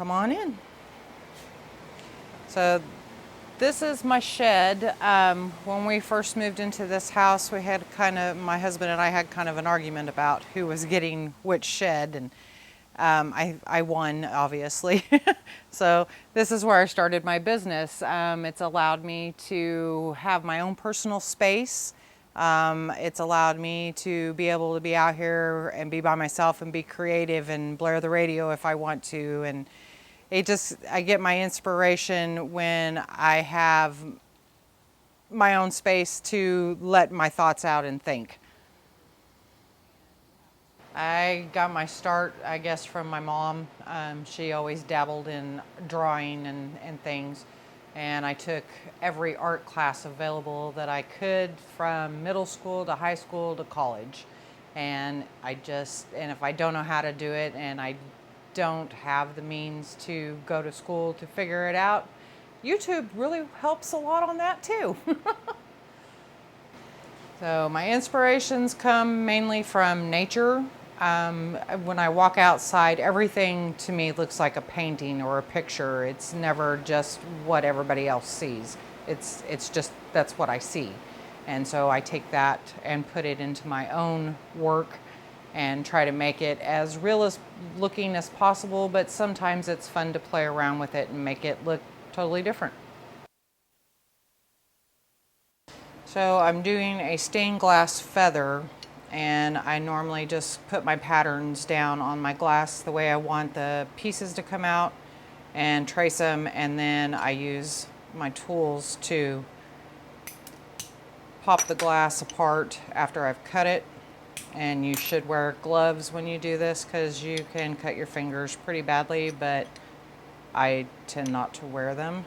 come on in. So this is my shed. When we first moved into this house, we had my husband and I had kind of an argument about who was getting which shed, and I won, obviously. So this is where I started my business. It's allowed me to have my own personal space. It's allowed me to be able to be out here and be by myself and be creative and blare the radio if I want to. And I get my inspiration when I have my own space to let my thoughts out and think. I got my start, I guess, from my mom. She always dabbled in drawing and things. And I took every art class available that I could, from middle school to high school to college. And if I don't know how to do it and I don't have the means to go to school to figure it out, YouTube really helps a lot on that too. So my inspirations come mainly from nature. When I walk outside, everything to me looks like a painting or a picture. It's never just what everybody else sees. It's just, that's what I see. And so I take that and put it into my own work and try to make it as real as looking as possible, but sometimes it's fun to play around with it and make it look totally different. So I'm doing a stained glass feather, and I normally just put my patterns down on my glass the way I want the pieces to come out and trace them, and then I use my tools to pop the glass apart after I've cut it. And you should wear gloves when you do this because you can cut your fingers pretty badly, but I tend not to wear them.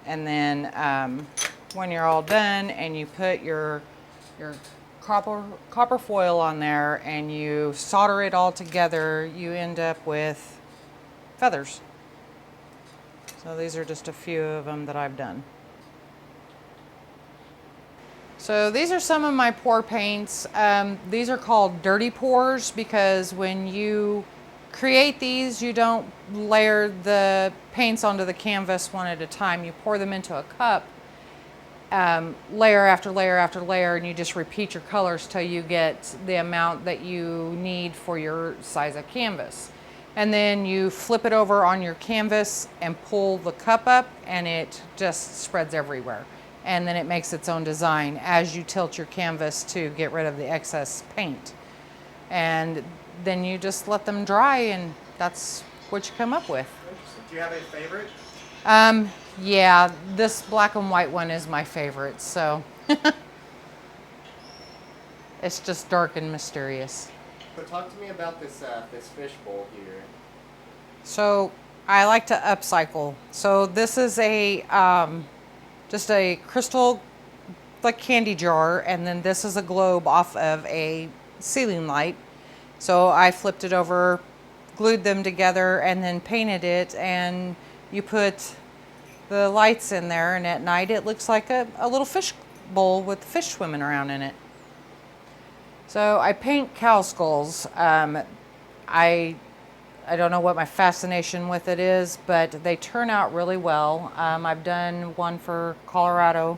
And then when you're all done and you put your copper foil on there and you solder it all together, you end up with feathers. So these are just a few of them that I've done. So these are some of my pour paints. These are called dirty pours because when you create these, you don't layer the paints onto the canvas one at a time. You pour them into a cup, layer after layer after layer, and you just repeat your colors till you get the amount that you need for your size of canvas. And then you flip it over on your canvas and pull the cup up, and it just spreads everywhere. And then it makes its own design as you tilt your canvas to get rid of the excess paint. And then you just let them dry, and that's what you come up with. Do you have a favorite? Yeah, this black and white one is my favorite, so. It's just dark and mysterious. So talk to me about this fish bowl here. So I like to upcycle. So this is just a crystal, like candy jar, and then this is a globe off of a ceiling light. So I flipped it over, glued them together, and then painted it, and you put the lights in there, and at night it looks like a little fish bowl with fish swimming around in it. So I paint cow skulls. I don't know what my fascination with it is, but they turn out really well. I've done one for Colorado,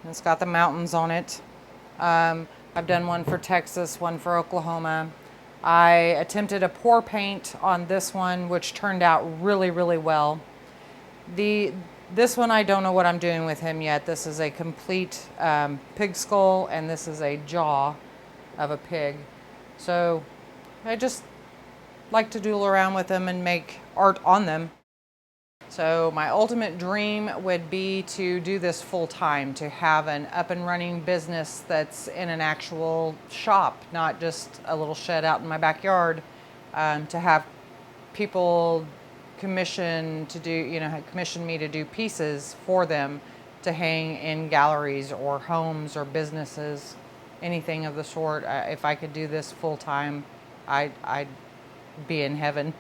and it's got the mountains on it. I've done one for Texas, one for Oklahoma. I attempted a pour paint on this one, which turned out really, really well. This one, I don't know what I'm doing with him yet. This is a complete pig skull, and this is a jaw of a pig. So I just like to doodle around with them and make art on them. So my ultimate dream would be to do this full time, to have an up and running business that's in an actual shop, not just a little shed out in my backyard. To have people commission me to do pieces for them to hang in galleries or homes or businesses, anything of the sort. If I could do this full time, I'd be in heaven.